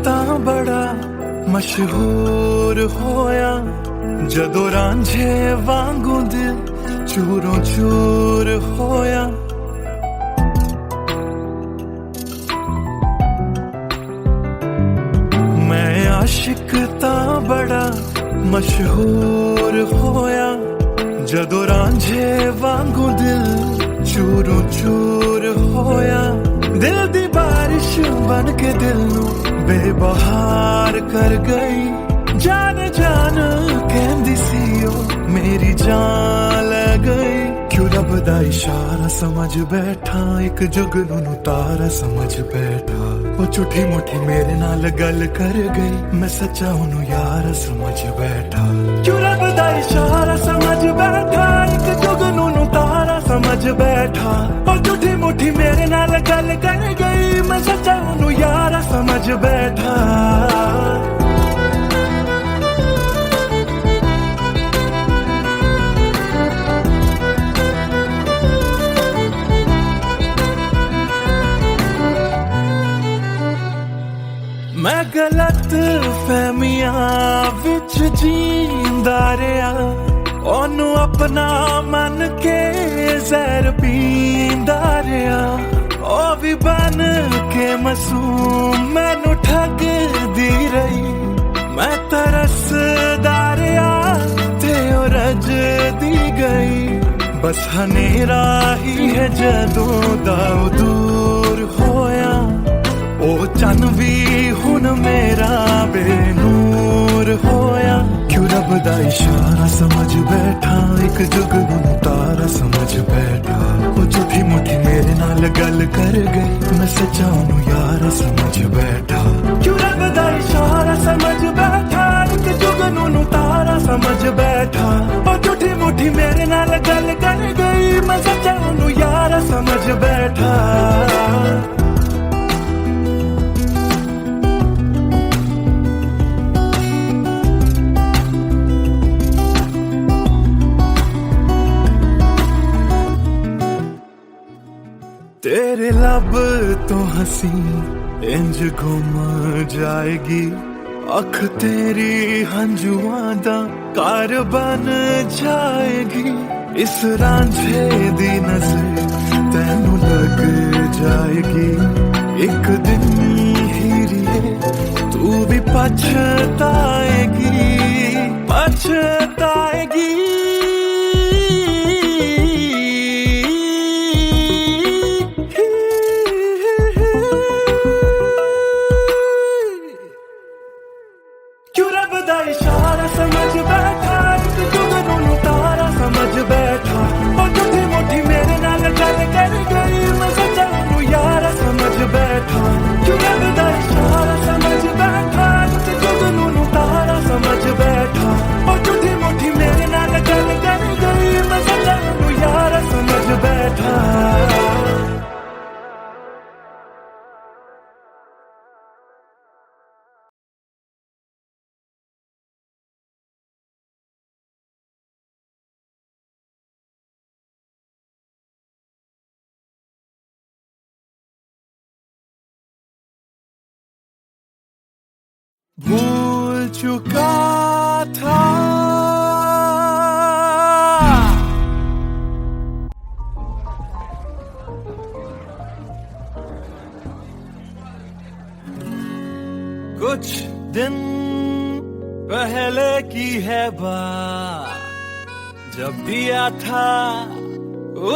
तां बड़ा मशहूर होया जदों रांझे वांगू दिल चूरों चूर होया। मैं आशिक तां बड़ा मशहूर होया जदों रांझे वांगू दिल चूरों चूर होया। दिल दी बारिश बन के दिल नू बेबहार कर गई। जान जान कहंदी सी ओ मेरी जान ले गई। क्यों रब दा इशारा समझ बैठा एक जुगनू नू तारा समझ बैठा। वो झूठी मुठी मेरे नाल गल कर गई मैं सच्चा ओनू यार समझ बैठा। क्यों रब दा इशारा समझ बैठा एक जुगनू नू तारा समझ बैठा। वो झूठी मुठी मेरे नाल गल कर गई मैं सच्चा ओनू यार समझ बैठा। मैं गलत फहमियां विच जींदा रहा ओनू अपना मन के जहर पींदा रहा। ओ भी बन के मासूम मैनू ठगदी रही। मैं तरसदा रहा ते ओ रजदी गई। बस हनेरा ही है जदों दा दूर होया। ओ चन भी हुन मेरा बेनूर होया। क्यों रब दा इशारा समझ बैठा एक जुगनू तारा समझ बैठा। ओ झूठी मुठी मेरे नाल गल कर गई मैं सच्चा ओनू यार समझ बैठा। क्यों रब दा इशारा समझ बैठा एक जुगनू तारा समझ बैठा। ओ झूठी मुठी मेरे नाल गल कर गई मैं सच्चा ओनू यार समझ बैठा। तेरे लब तो हंसी इंज घुम जाएगी। अख तेरी हंजुआं दा कार बन जाएगी। इस रांझे दी नजर तैनू लग जाएगी। एक दिन हीरिए तू भी पछताएगी पछताएगी। इशारा समझ बैठा एक जुगनू तारा समझ बैठा। और झूठी मुठी मेरे नाल गल कर गई मैं सच्चा ओनू यार समझ बैठा। क्यों रब दा इशारा समझ बैठा एक जुगनू तारा समझ बैठा। और झूठी मुठी मेरे नाल गल कर गई मैं सच्चा ओनू यार समझ बैठा। भूल चुका था कुछ दिन पहले की है बात जब दिया था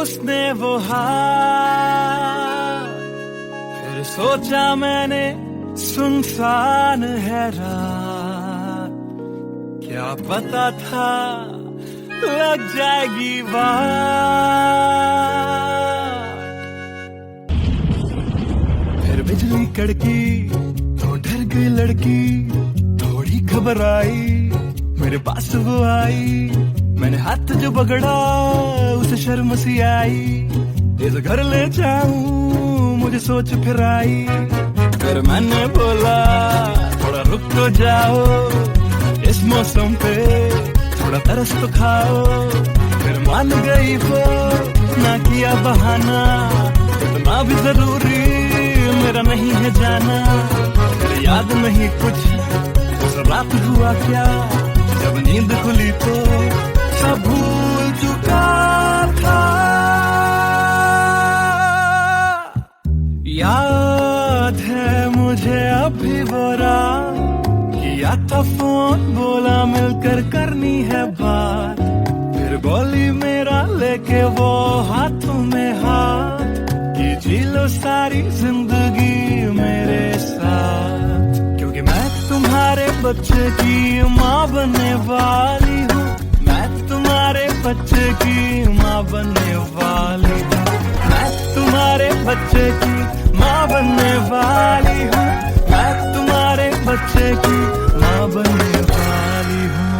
उसने वो हाथ। फिर सोचा मैंने सुनसान है रात क्या पता था लग जाएगी बात। फिर बिजली कड़की तो डर गई लड़की थोड़ी घबराई मेरे पास वो आई। मैंने हाथ जो पकड़ा उसे शर्म सी आई। इस घर ले जाऊं मुझे सोच फिर आई। फिर मैंने बोला थोड़ा रुक तो जाओ इस मौसम पे थोड़ा तरस तो खाओ। फिर मान गई वो ना किया बहाना इतना भी जरूरी मेरा नहीं है जाना, तेरे याद नहीं कुछ, उस रात हुआ क्या जब नींद खुली तो सब भूल चुका था। याद है मुझे अभी वो रात, किया था फोन, बोला मिलकर करनी है बात, फिर बोली मेरा लेके वो हाथों में हाथ, कि जी लो सारी जिंदगी मेरे साथ, क्योंकि मैं तुम्हारे बच्चे की माँ बनने वाली हूँ, मैं तुम्हारे बच्चे की माँ बनने वाली हूँ, मैं तुम्हारे बच्चे की माँ बनने वाली हूँ, मैं तुम्हारे बच्चे की माँ बनने वाली हूँ।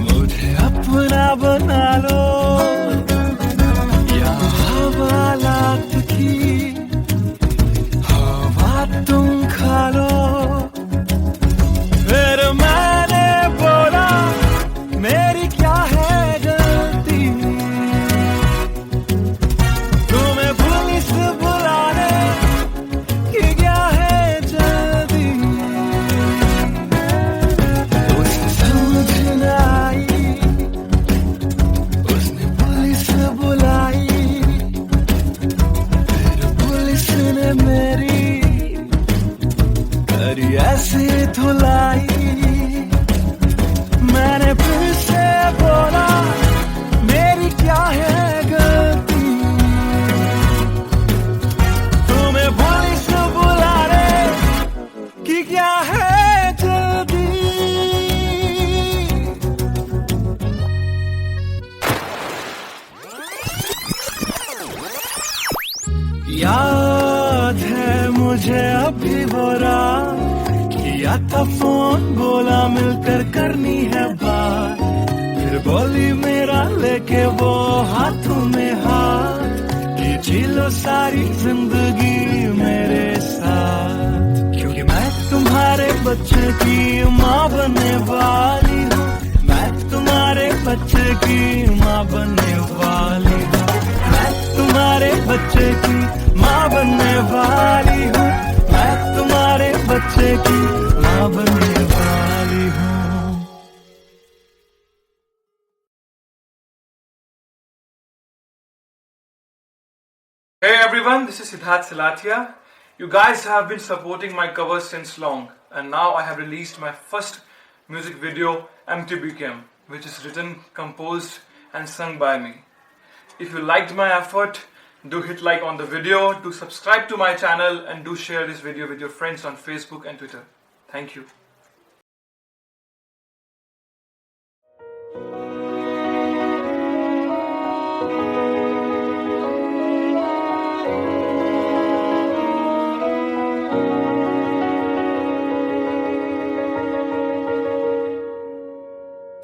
मुझे अपना बना लो, या हवालात की हवा तुम खा लो, फिर मैंने बोला मेरी क्या है गलती, तुम्हें पुलिस बुलाने की क्या है जल्दी, ऐसे धुलाई, मैंने फिर से बोला मेरी क्या है गलती, तुम्हें पुलिस बुलाने की क्या है जल्दी। याद है मुझे अभी वो रात, किया था फोन, बोला मिलकर करनी है बात, फिर बोली मेरा लेके वो हाथों में हाथ, कि जी लो सारी जिंदगी मेरे साथ, क्योंकि मैं तुम्हारे बच्चे की माँ बनने वाली हूँ, मैं तुम्हारे बच्चे की माँ बनने वाली हूँ, मैं तुम्हारे बच्चे की माँ बनने वाली हूँ, मैं तुम्हारे बच्चे की माँ बनने वाली हूँ। Hey everyone, this is Siddharth Silathia. You guys have been supporting my covers since long, and now I have released my first music video, MTBKM, which is written, composed and sung by me. If you liked my effort, do hit like on the video, do subscribe to my channel, and do share this video with your friends on Facebook and Twitter. Thank you.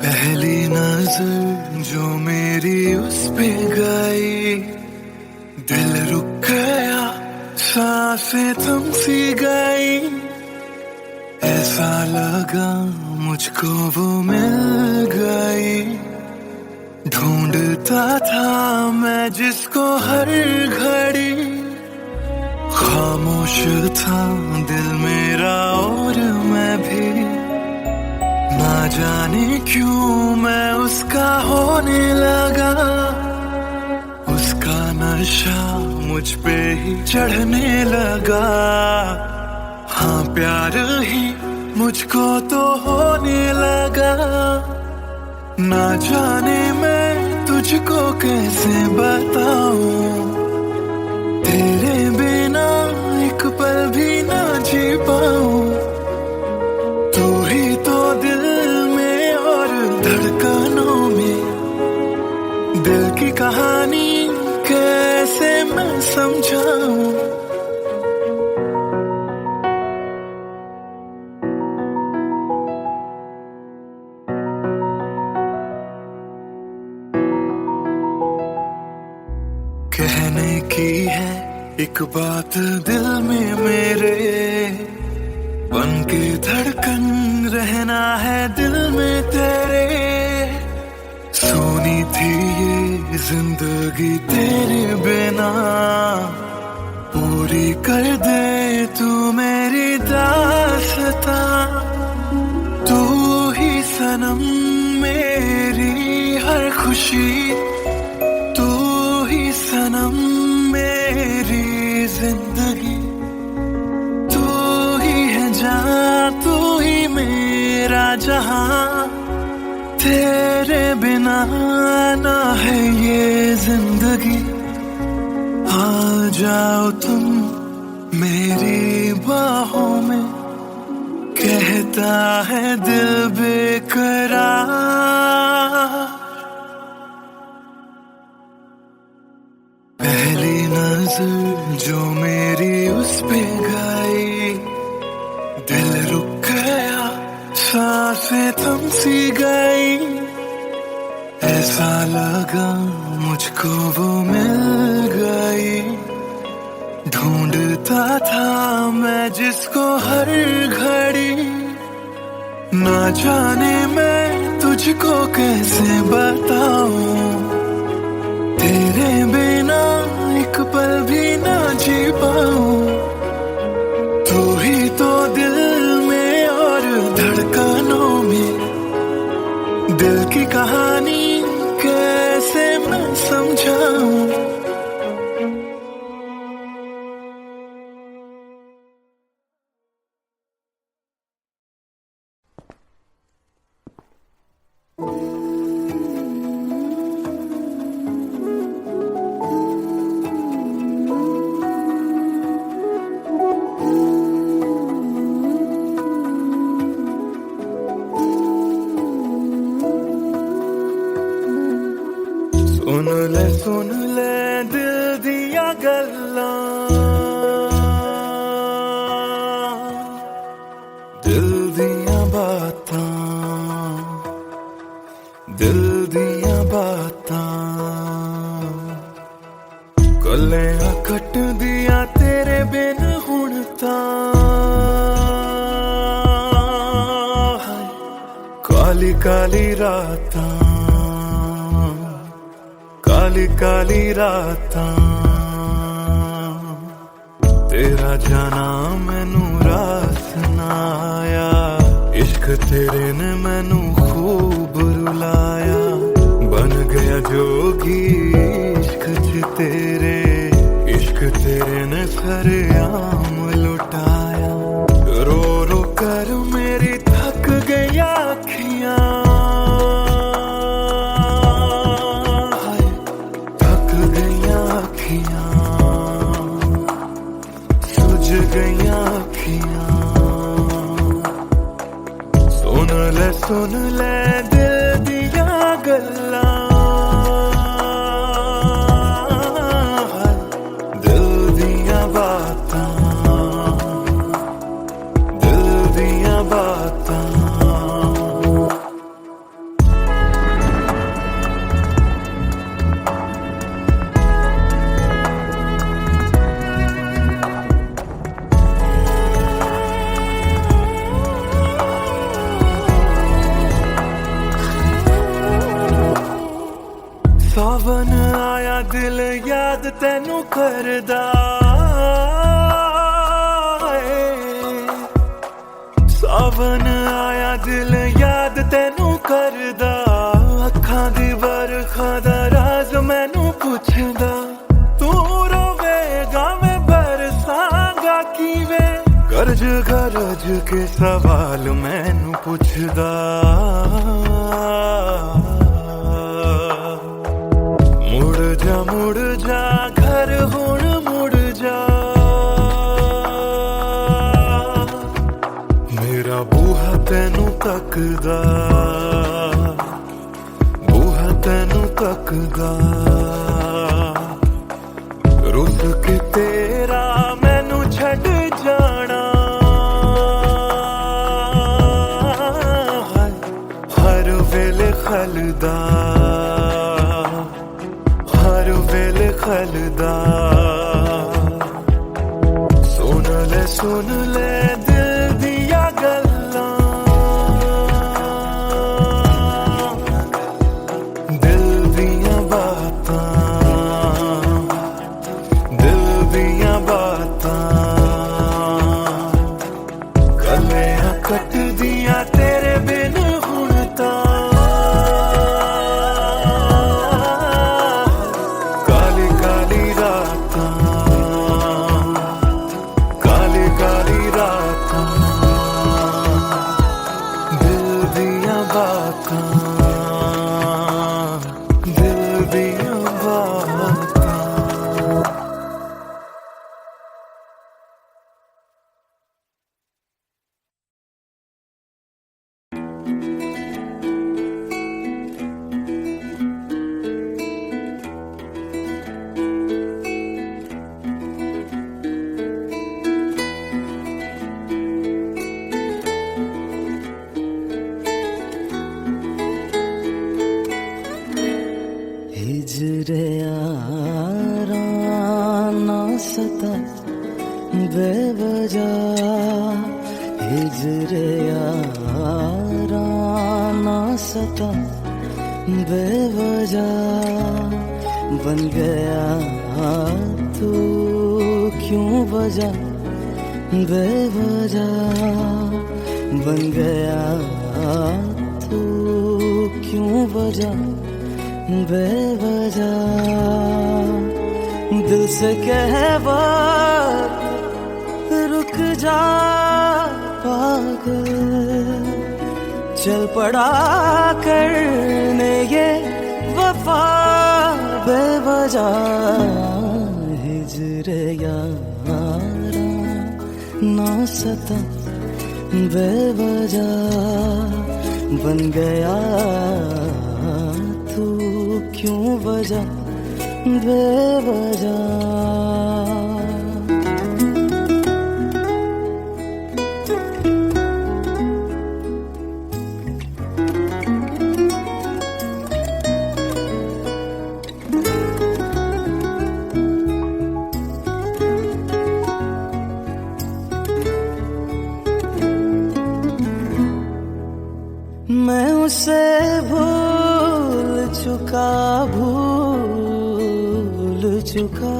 पहली नजर जो मेरी उस पे गई, दिल रुक गया, सांसें थम सी गई, ऐसा लगा मुझको वो मिल गई, ढूंढता था मैं जिसको हर घड़ी, खामोश था दिल मेरा और मैं भी, ना जाने क्यों मैं उसका होने लगा, उसका नशा मुझ पे ही चढ़ने लगा, हाँ प्यार ही मुझको तो होने लगा, ना जाने मैं तुझको कैसे बताऊं, तेरे बिना एक पल भी ना जी पाऊं, तू ही तो दिल में और धड़कनों में, दिल की कहानी कैसे मैं समझाऊं। कहने की है एक बात दिल में मेरे, बन के धड़कन रहना है दिल में तेरे। सोनी थी ये जिंदगी तेरे बिना, पूरी कर दे तू मेरी दास्तां। तू ही सनम मेरी हर खुशी, तू ही सनम मेरी जिंदगी। तू ही है जान, तू ही मेरा जहां, तेरे बिना ना है ये जिंदगी। आ जाओ तुम मेरी बाहों में, कहता है दिल बेकरार। पहली नजर जो मेरी उस पे गई, दिल रुक गया, सांसें थम सी गई। ऐसा लगा मुझको वो मिल गई, ढूंढता था मैं जिसको हर घड़ी। ना जाने मैं तुझको कैसे बताऊं, तेरे बिना एक पल भी ना जी पाऊं। तू ही तो दिल में और धड़कनों में, दिल की कहानी कैसे मैं समझाऊं। सुन ले दिल दिया गल्लां, दिल दिया बातां, दिल दिया बातां। गल्लियां कट दिया तेरे बिन हुण तां, काली काली रातां, काली काली रातां। तेरा जाना मैनू रास ना आया, इश्क तेरे ने मैनू खूब रुलाया। बन गया जोगी इश्क च तेरे, इश्क तेरे ने सरेआम लुटाया। रो रो कर मेरी थक गई अखियां, सुझ गईयां अखियां। सुन ले दिल दिया गल्लां, दिल दिया बातां, दिल दिया बातां। सावन आया दिल याद तैनू करदा है, सावन आया दिल याद तैनू करदा। अखां दी बरखा दा राज मैनू पुछदा, तू रोवेगा मैं बरसांगा किवें। गरज गरज के सवाल मैनू पुछदा, मुड़ जा घर हुण मुड़ जा। मेरा बूहा तैनू तकदा, बूहा तैनू तकदा। रुस के तेरा मैनू छड़ जाना, हर वेले खलदा, हर वेले दखलदा सुन ले दिल दिया गल्लां दिल दिया बातां कलियां कट दिया तेरे बिन हुण तां काली काली रातां दिल दिया बातां हिजरे यारा ना सता बेवजह हिजरे यारा ना सता बेवजह बन गया तू क्यों वजह बेवजह बन गया तू क्यों वजह बेवजह दिल से कह बात रुक जा पागल चल पड़ा करने ये वफा बेवजह हिजरे यारा ना सता बेवजह बन गया तू क्यों वजह बेवजह मैं उसे भूल चुका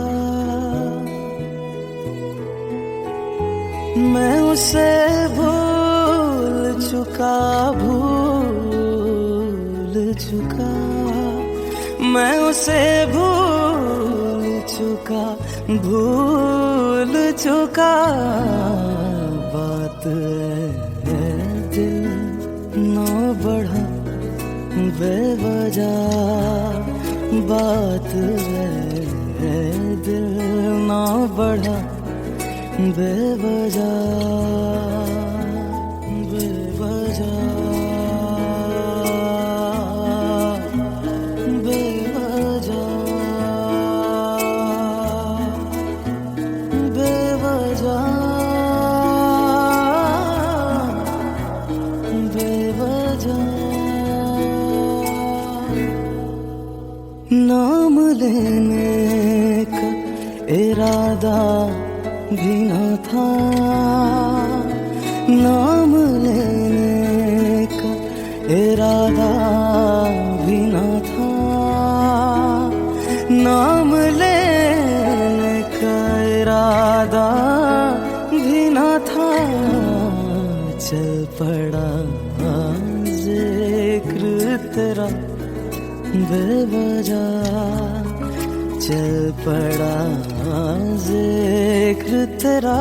मैं उसे भूल चुका मैं उसे भूल चुका बात है दिल ना बढ़ा बेवजह बात है दिल ना बढ़ा बेवजह नाम लेने का इरादा भी न था नाम लेने का इरादा भी न था नाम लेने का इरादा भी न था चल पड़ा जिक्र तेरा बेवजह चल पड़ा जिक्र तेरा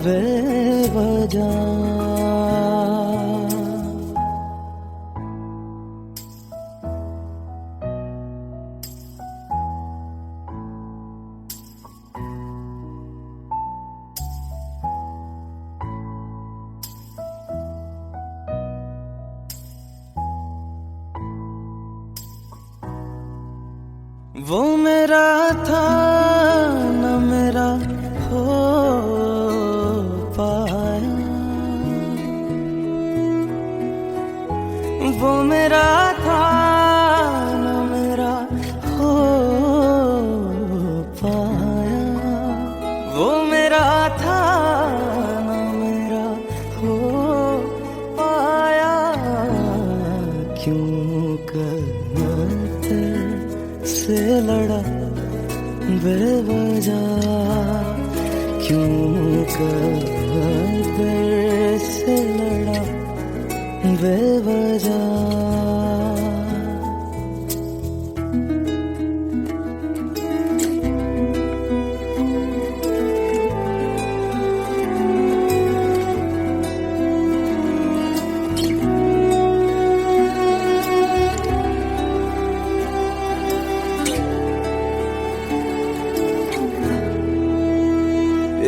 बेवजह वो मेरा था न मेरा हो पाया वो मेरा था न मेरा हो मुकद्दर से लड़ा बेवजह, क्यों मुकद्दर से लड़ा बेवजह।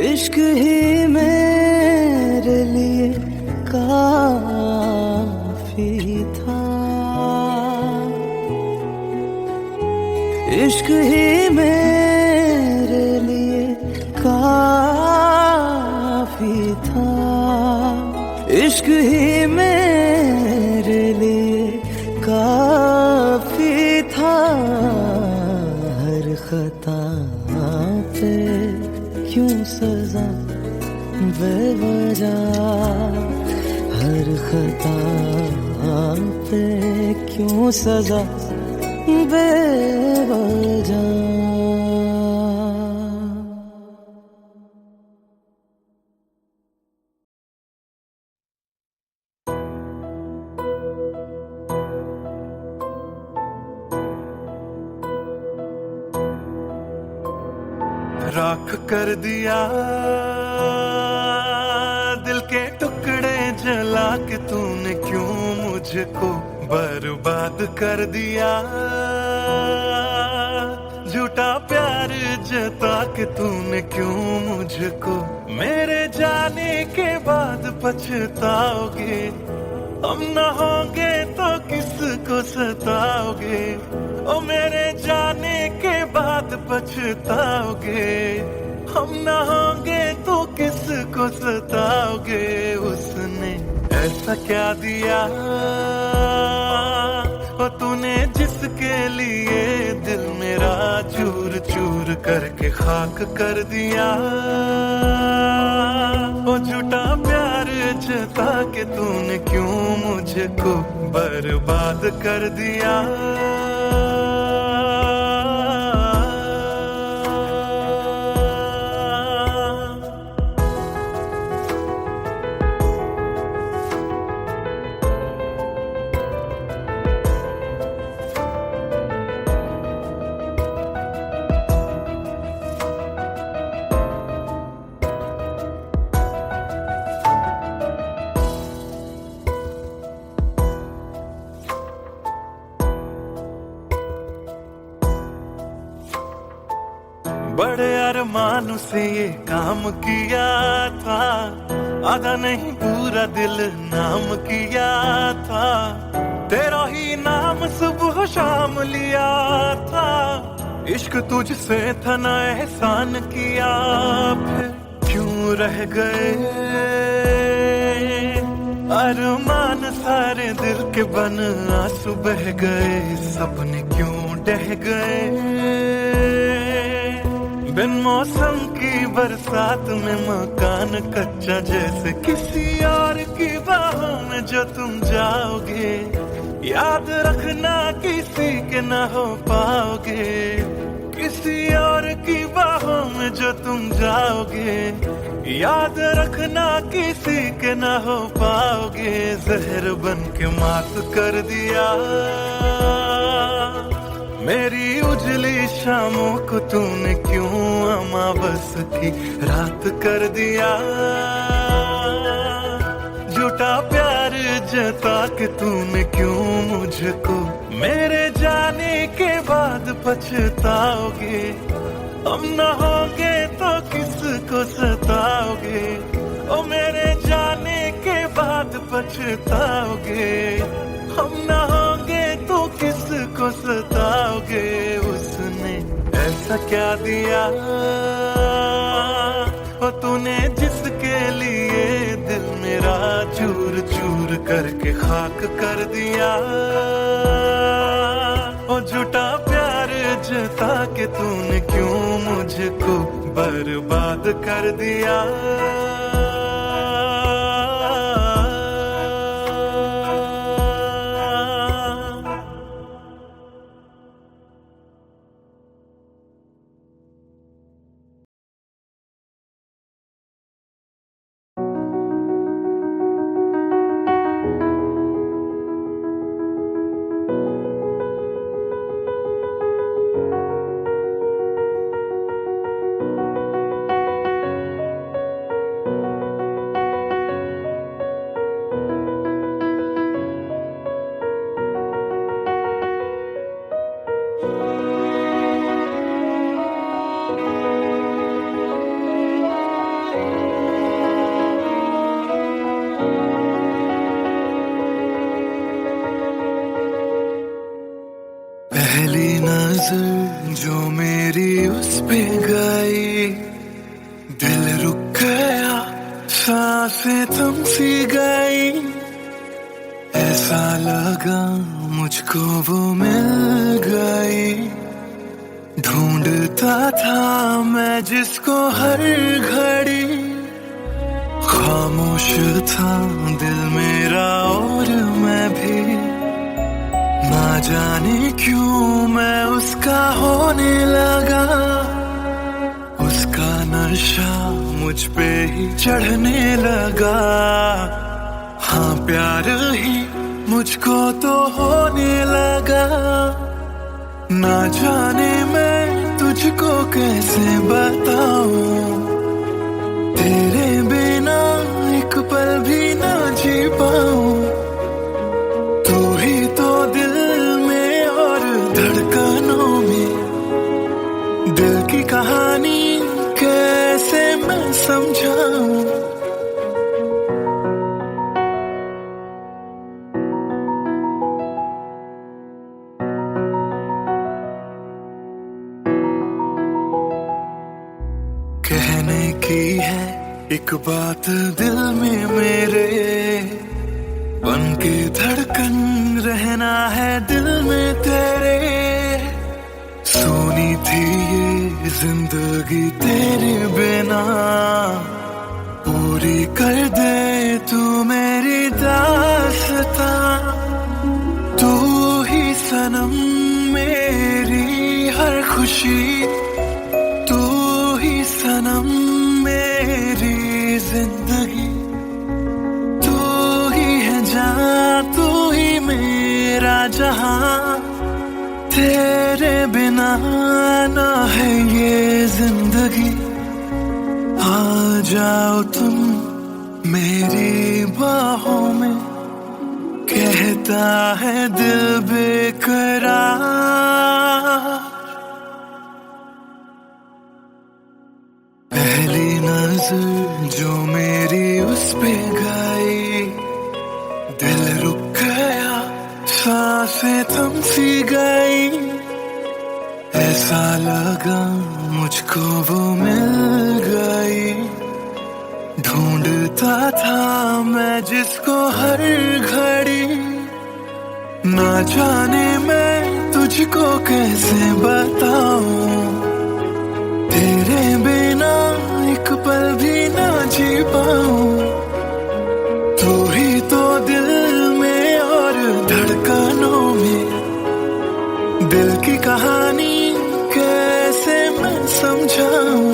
इश्क ही मेरे लिए काफी था, इश्क ही मेरे लिए काफी था, इश्क ही मेरे लिए काफी था। हर खता पे क्यों सजा बेवजह, हर खता पे क्यों सजा बेवजह। राख कर दिया दिल के टुकड़े जला के तूने, क्यों मुझको बर्बाद कर दिया। झूठा प्यार जता के तूने, क्यों मुझको मेरे जाने के बाद पछताओगे। हम न होंगे तो किसको सताओगे, ओ मेरे जाने के बाद पछताओगे। हम न होंगे तो किसको सताओगे। उसने ऐसा क्या दिया ओ तूने, जिसके लिए दिल मेरा चूर चूर करके खाक कर दिया। ओ झूठा प्यार जता के तूने, क्यों मुझको बर्बाद कर दिया। बड़े अरमान से ये काम किया था, आधा नहीं पूरा दिल नाम किया था। तेरा ही नाम सुबह शाम लिया था, इश्क तुझसे था ना एहसान किया। फिर क्यों रह गए अरमान सारे दिल के बन, आंसू बह गए सपने क्यों ढह गए। बिन मौसम की बरसात में मकान कच्चा, जैसे किसी और की बाहों में जो तुम जाओगे। याद रखना किसी के ना हो पाओगे, किसी और की बाहों में जो तुम जाओगे। याद रखना किसी के ना हो पाओगे। जहर बन के मात कर दिया मेरी उजली शामों को तूने, क्यों अमावस की रात कर दिया। झूठा प्यार जता के तूने, क्यों मुझको मेरे जाने के बाद पछताओगे। हम न होंगे तो किसको सताओगे, ओ मेरे जाने के बाद पछताओगे। हम न होंगे तो किसको सताओगे। उसने ऐसा क्या दिया ओ तूने, जिसके लिए दिल मेरा चूर चूर करके खाक कर दिया। ओ झूठा प्यार जता के तूने, क्यों मुझको बर्बाद कर दिया। पहली नजर जो मेरी उस पे गई, दिल रुक गया, सांसें थम सी गई। ऐसा लगा मुझको वो मिल गई, ढूंढता था मैं जिसको हर घड़ी। खामोश था दिल मेरा और मैं भी, ना जाने क्यों मैं उसका होने लगा। उसका नशा मुझ पे ही चढ़ने लगा। हाँ प्यार ही मुझको तो होने लगा। ना जाने मैं तुझको कैसे बताऊं, तेरे बिना एक पल भी ना जी पाऊं। तू ही तो दिल में और धड़कनों में, दिल की कहानी कैसे मैं समझाऊं। कहने की है एक बात दिल में मेरे, बन के धड़कन रहना है दिल में तेरे। सोनी थी ये जिंदगी तेरे बिना, पूरी कर दे तू मेरी दास्तां। तू ही सनम मेरी हर खुशी, तू ही सनम मेरी जिंदगी। तू ही है जान, तू ही मेरा जहां। तेरे बिना ना है ये जिंदगी। आ जाओ तुम मेरी बाहों में, कहता है दिल बेकरार। पहली नजर जो मेरी उस पे गई, दिल रुक गया, सांसें थम सी गई। ऐसा लगा मुझको वो मिल गई, ढूंढता था मैं जिसको हर घड़ी। ना जाने मैं तुझको कैसे बताऊं, तेरे बिना एक पल भी ना जी पाऊं। तू ही तो दिल में और धड़कनों में, दिल की कहानी कैसे मैं समझाऊं।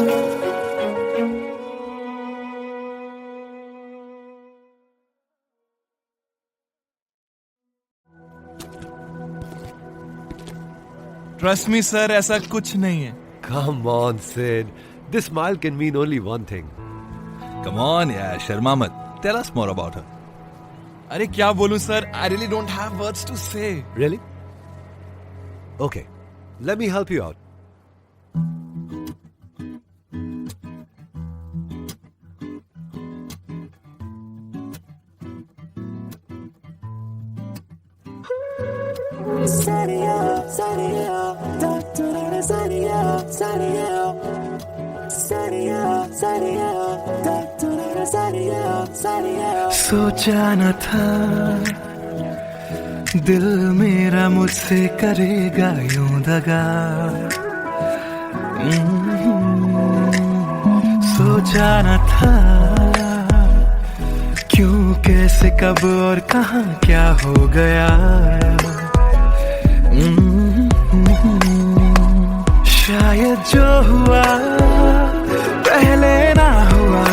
ट्रस्ट मी सर, ऐसा कुछ नहीं है। Come on, Sid. This smile can mean only one thing. Come on यार, शर्मा मत। Tell us more about her. अरे क्या बोलूं sir, I really don't have words to say. Really? Okay, let me help you out. सोचा न था दिल मेरा मुझसे करेगा यूं दगा। सोचा न था क्यों, कैसे, कब और कहां क्या हो गया। शायद जो हुआ पहले ना हुआ,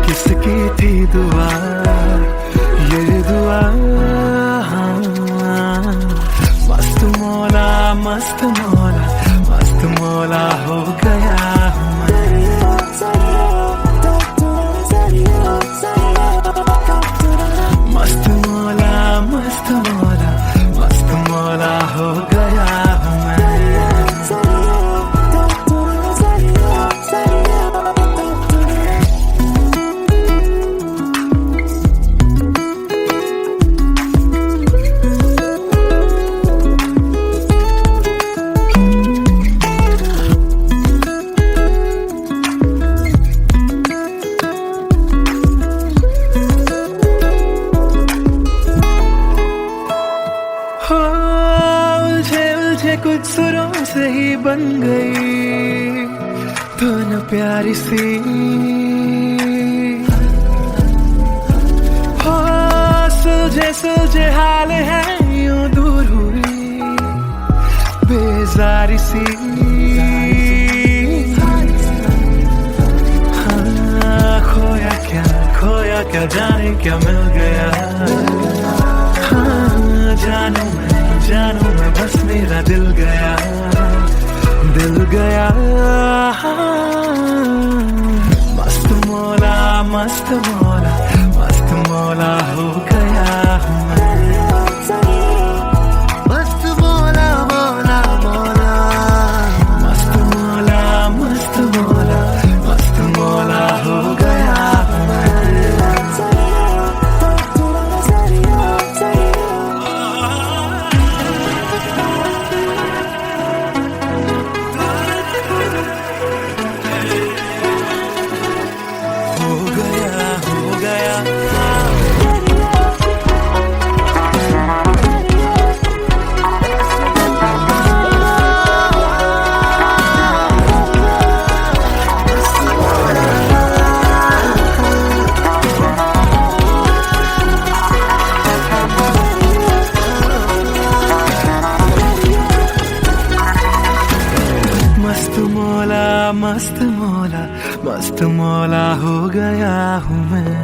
किसकी थी दुआ, ये दुआ। मस्त मौला, मस्त मौला, मस्त मौला हो गया हूँ मैं। मस्त मौला, मस्त मौला, मस्त मौला हो गया हूँ मैं। उलझे उलझे कुछ सुरों से ही बन गई तो न प्यारी सी हो। सुलझे सुलझे हाल है यूं दूर हुई बेजारी सी। हाँ, खोया क्या जाने क्या मिल गया। हाँ, जानू मैं बस मेरा दिल गया। हाँ, मस्त मौला मस्त मौला मस्त मौला हो गया हूँ मैं। मस्त मौला मौला मौला मस्त मौला मस्त मौला मस्त मौला हो गया हूँ मैं। हो गया मस्त मौला मस्त मौला मस्त मौला हो गया हूँ मैं।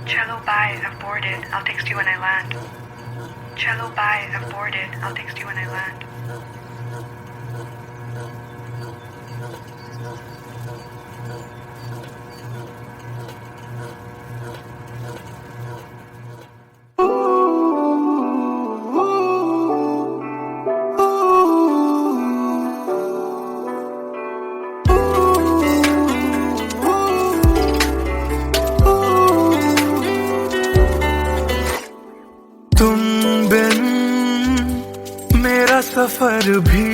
Cello, bye. I've boarded. I'll text you when I land. Cello, bye. I've boarded. I'll text you when I land. तुम बिन मेरा सफर भी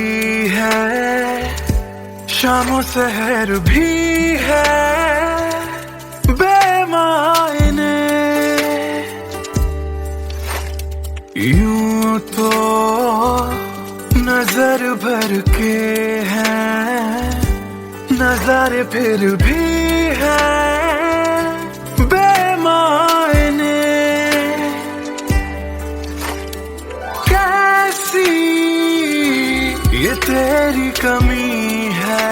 है शामों सहर भी है बेमायने। यूं तो नजर भर के हैं नजारे फिर भी है बेमायने। कैसी ये तेरी कमी है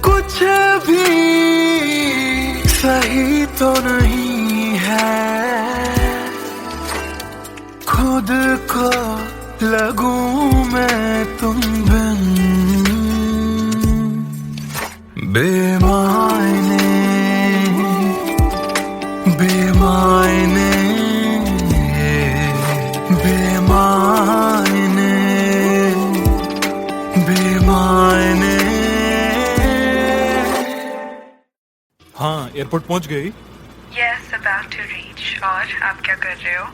कुछ भी सही तो नहीं है। खुद को लगूं मैं तुम बिन बेमायने बेमायने बेमायने बेमायने। हाँ, एयरपोर्ट पहुंच गई? Yes, about to reach. और आप क्या कर रहे हो?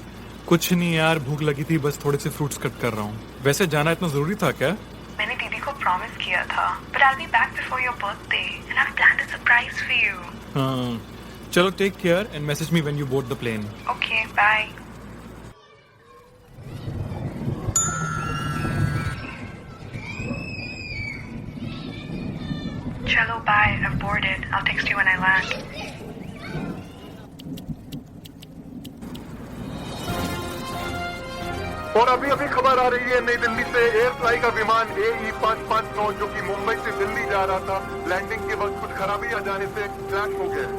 कुछ नहीं यार, भूख लगी थी, बस थोड़े से फ्रूट्स कट कर रहा हूँ। वैसे जाना इतना जरूरी था क्या? मैंने दीदी को प्रॉमिस किया था, but I'll be back before your birthday, and I've planned a surprise for you. हाँ, चलो take care and message me when you board the plane. Okay, bye. Cello, bye. I've boarded. I'll text you when I land. और अभी अभी खबर आ रही है नई दिल्ली से एयर फ्लाई का विमान AE 559 जो कि मुंबई से दिल्ली जा रहा था लैंडिंग के वक्त कुछ खराबी आ जाने से क्रैश हो गया।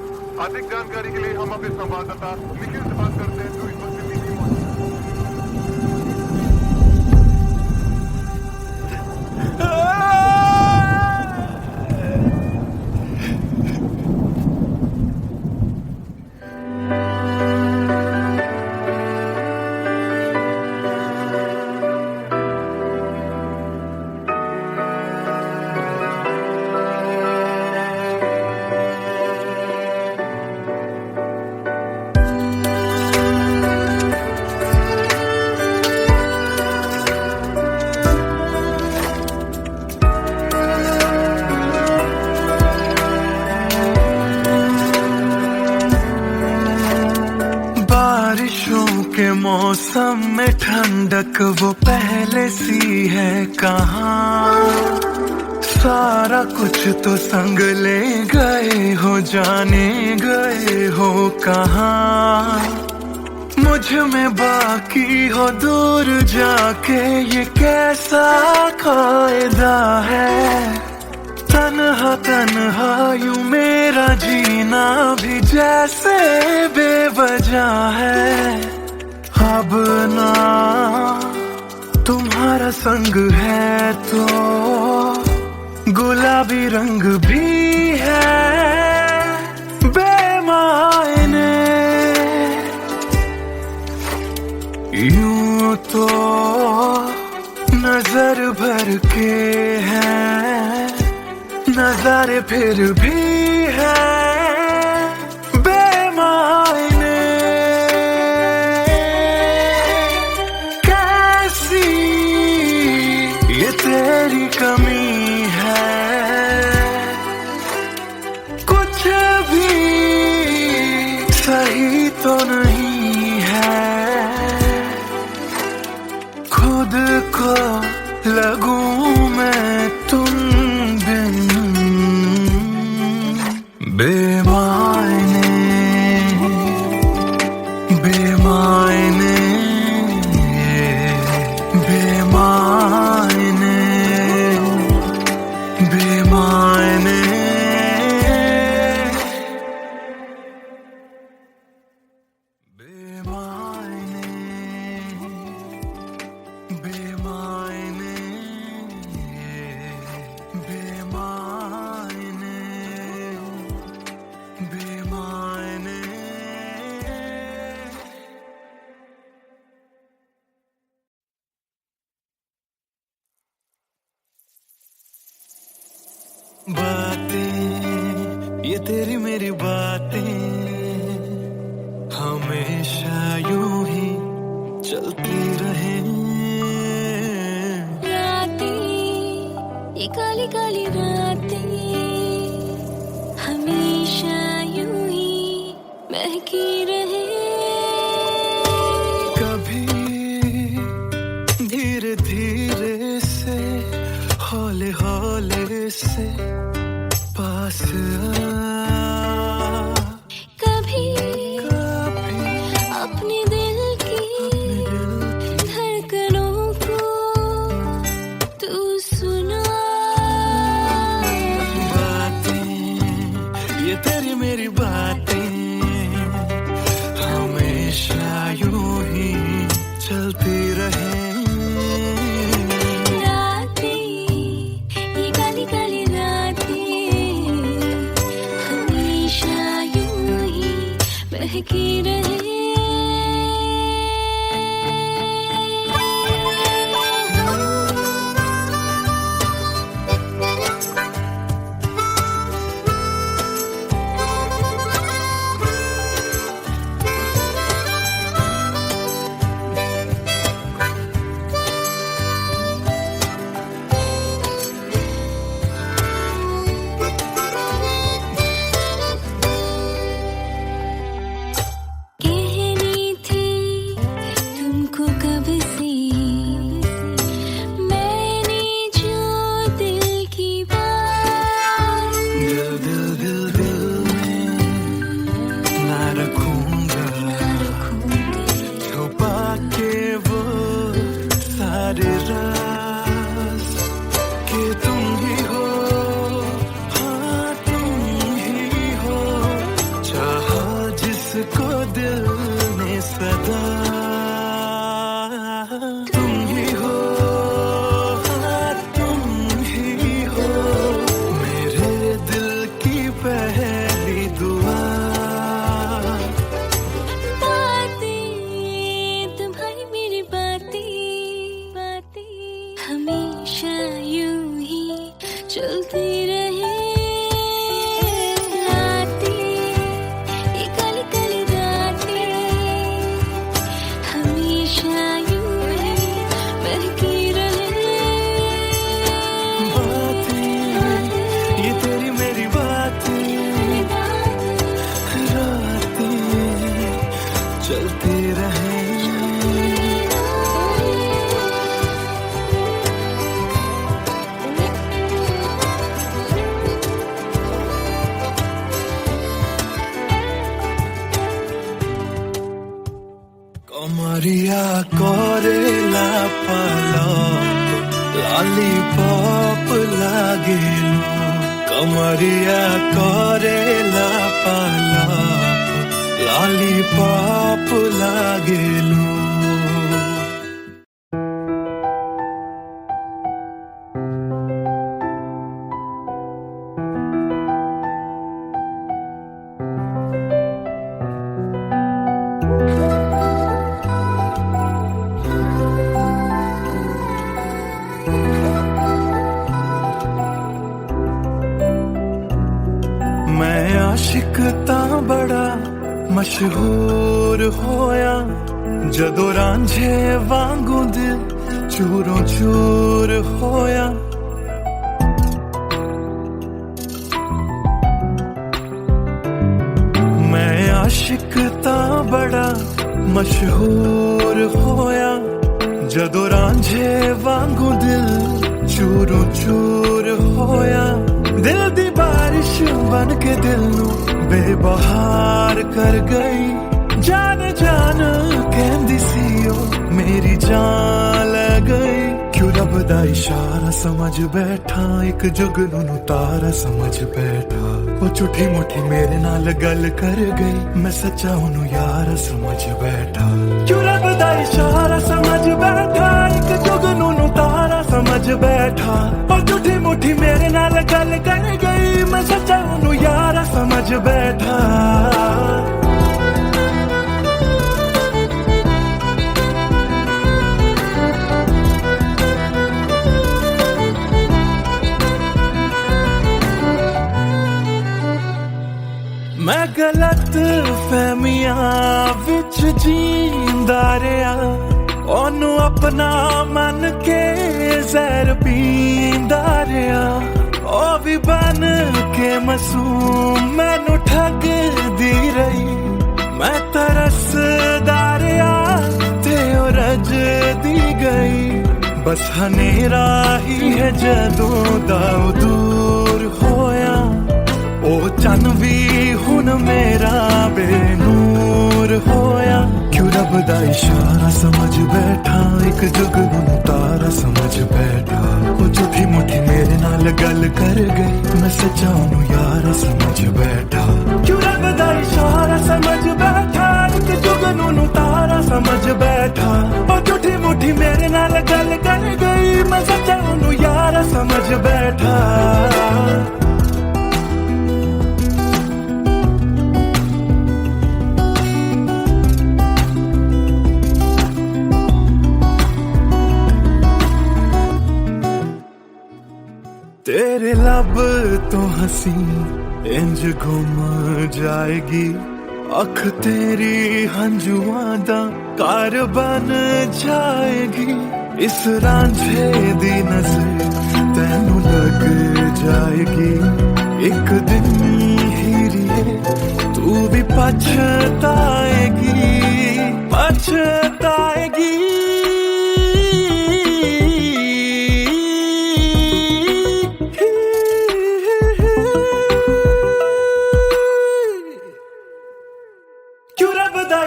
अधिक जानकारी के लिए हम अपने संवाददाता निखिल से बात करते हैं जो इस वक्त दिल्ली में मौजूद के मौसम में ठंडक वो पहले सी है कहाँ। सारा कुछ तो संग ले गए हो, जाने गए हो कहाँ। मुझ में बाकी हो दूर जाके, ये कैसा कायदा है। तन्हा तन्हा यूं मेरा जीना भी जैसे बेवजह है। अब ना तुम्हारा संग है तो गुलाबी रंग भी है बेमायने। यूं तो नजर भर के हैं नजारे, फिर भी है बेमायने। कैसी ये तेरी कमी है, कुछ भी सही तो नहीं है। खुद को लगूं मैं तुम बिन बेमायने बेमायने बेमायने बेमायने। बातें ये तेरी मेरी बातें हमेशा यूं ही चलती रहे। रातें ये काली काली रातें हमेशा यूं ही महकी रहे। कभी धीरे धीरे से हौले हौले से पास कभी अपने दिल की धड़कनों को तू सुना। बातें ये तेरी मेरी बातें हमेशा यूं ही चलती रहे। महकी रहे। हमेशा यूं ही चलती रहे। रातें ये काली काली रातें हमेशा यूं ही महकी रहे। बातें ये तेरी मेरी बातें रातें चलती रहे। लॉलीपॉप लागेलू कमरिया करेला पालाप लॉलीपॉप लागेलू मैं आशिक तां बड़ा मशहूर होया जदों रांझे वांगू दिल चूरों चूर होया मैं आशिक तां बड़ा मशहूर होया जदों रांझे वांगू दिल चूरों चूर होया दिल दी बारिश बन के दिल नू बेबहार कर गई जान जान कहंदी सी ओ मेरी जान ले गई क्यों रब दा इशारा समझ बैठा एक जुगनू नू तारा समझ बैठा ओ झूठी मुठी मेरे नाल गल कर गई मैं सच्चा ओनू यार समझ बैठा क्यों रब दा इशारा समझ बैठा एक जुगनू नू तारा समझ बैठा ओ झूठी मुठी मेरे नाल गल कर गई मैं सच्चा ओनू यार समझ बैठा मैं गलत फहमियां विच जींदा रहा ओनू अपना मन के जहर पींदा रहा ओ भी बन के मासूम मैनू ठगदी रही मैं तरसदा रहा ते ओ रजदी गई बस हनेरा ही है जदों दा ओ दूर होया ओ चन भी हुन मेरा बेनूर होया क्यों रब दा इशारा समझ बैठा एक जुगनू तारा समझ बैठा ओ झूठी मुठी मेरे नाल गल कर गई मैं सच्चा ओनू यार समझ बैठा क्यों रब दा इशारा समझ बैठा एक जुगनू तारा समझ बैठा ओ झूठी मुठी मेरे नाल गल कर गई मैं सच्चा ओनू यार समझ बैठा तेरे लब तो हंसी इंज घुम जाएगी अख तेरी हंजुआं दा घर बन जाएगी इस रांझे दी नजर तैनू लग जाएगी एक दिन हीरिए तू भी पछताएगी पछताएगी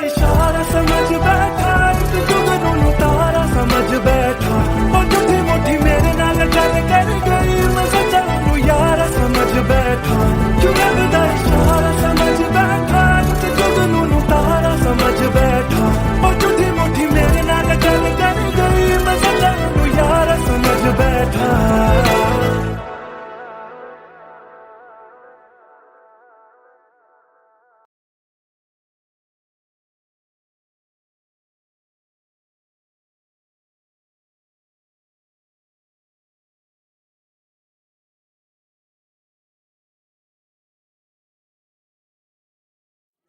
इशारा समझ बैठा एक जुगनू तारा समझ बैठा और झूठी मुठी मेरे नाल गल कर गई मैं सच्चा ओनू यार समझ बैठा क्यों रब दा इशारा समझ बैठा एक जुगनू तारा समझ बैठा और झूठी मुठी मेरे नाल गल कर गई मैं सच्चा ओनू यार समझ बैठा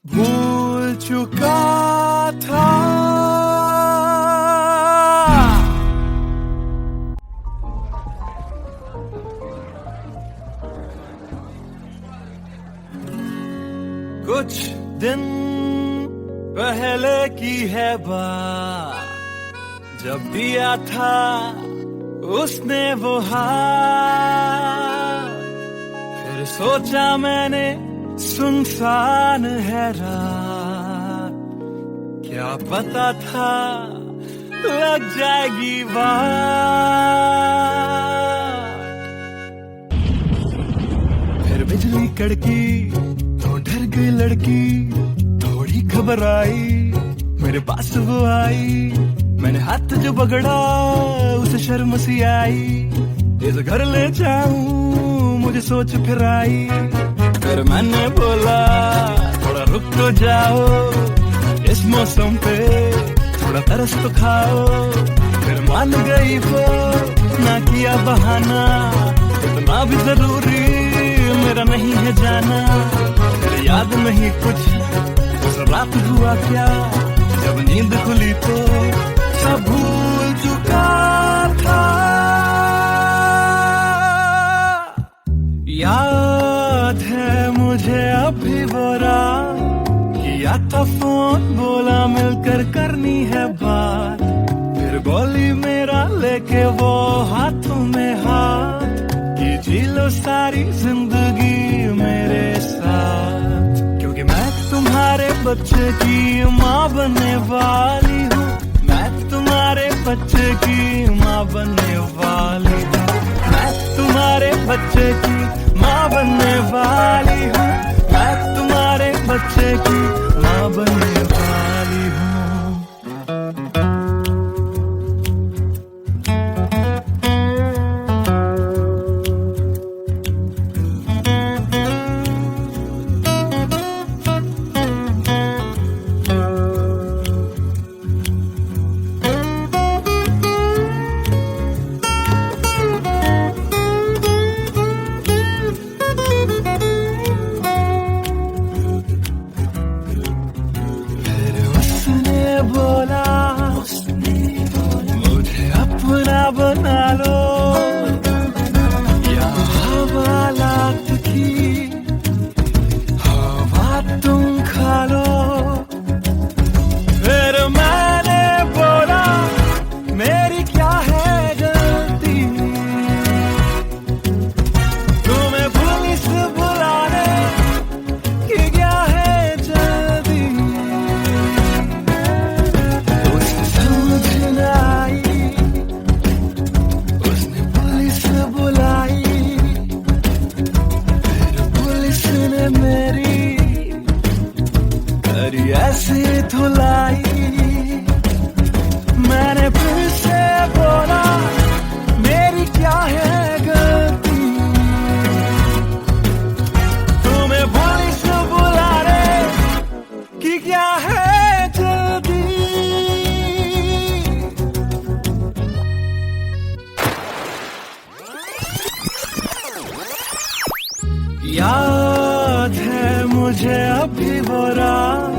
भूल चुका था कुछ दिन पहले की है बात जब दिया था उसने वो हाथ फिर सोचा मैंने सुनसान है रात क्या पता था लग जाएगी बात। फिर बिजली कड़की तो डर गई लड़की, थोड़ी घबराई मेरे पास वो आई, मैंने हाथ जो पकड़ा उसे शर्म सी आई, इस घर ले जाऊं मुझे सोच फिर आई। फिर मैंने बोला थोड़ा रुक तो जाओ, इस मौसम पे थोड़ा तरस तो खाओ। फिर मान गई वो, ना किया बहाना, इतना भी जरूरी मेरा नहीं है जाना। फिर याद नहीं कुछ उस रात हुआ क्या, जब नींद खुली तो सब भूल चुका था। याद है मुझे अभी वो रात, किया था फोन बोला मिलकर करनी है बात। फिर बोली मेरा लेके वो हाथों में हाथ, कि जी लो सारी जिंदगी मेरे साथ। क्योंकि मैं तुम्हारे बच्चे की माँ बनने वाली हूँ, मैं तुम्हारे बच्चे की माँ बनने वाली हूँ, मैं तुम्हारे बच्चे की माँ बनने वाली हूँ, मैं तुम्हारे बच्चे की माँ बनने वाली हूँ। मुझे अपना बना लो, या हवालात की हवा तुम खा लो। फिर मैंने बोला मेरी क्या है गलती, तुम्हें पुलिस बुलाने की क्या है जल्दी। उसने पुलिस बुलाई, फिर पुलिस ने मेरी करी ऐसी धुलाई। मैंने फिर से बोला मेरी क्या है गलती, तुम्हें पुलिस बुलाने की क्या है जल्दी। याद है मुझे अभी वो रात,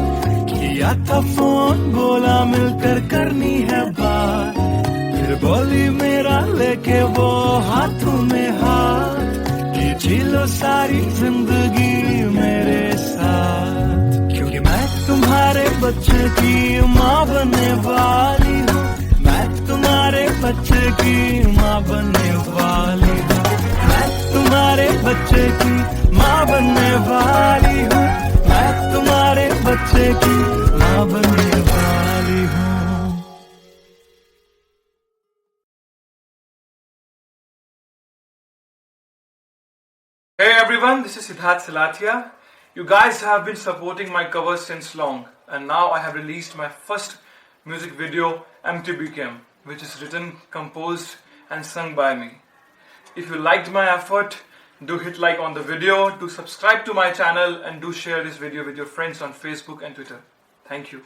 किया था फोन बोला मिलकर करनी है बात। फिर बोली मेरा लेके वो हाथों में हाथ, कि जी लो सारी जिंदगी मेरे साथ। क्योंकि मैं तुम्हारे बच्चे की माँ बनने वाली हूँ, मैं तुम्हारे बच्चे की माँ बनने वाली हूँ, मैं तुम्हारे बच्चे की माँ बनने वाली हूँ, मैं तुम्हारे बच्चे की माँ बनने वाली हूँ। Hey everyone, this is Siddharth Silathia. You guys have been supporting my covers since long, and now I have released my first music video, MTBKM, which is written, composed and sung by me. If you liked my effort, do hit like on the video, do subscribe to my channel, and do share this video with your friends on Facebook and Twitter. Thank you.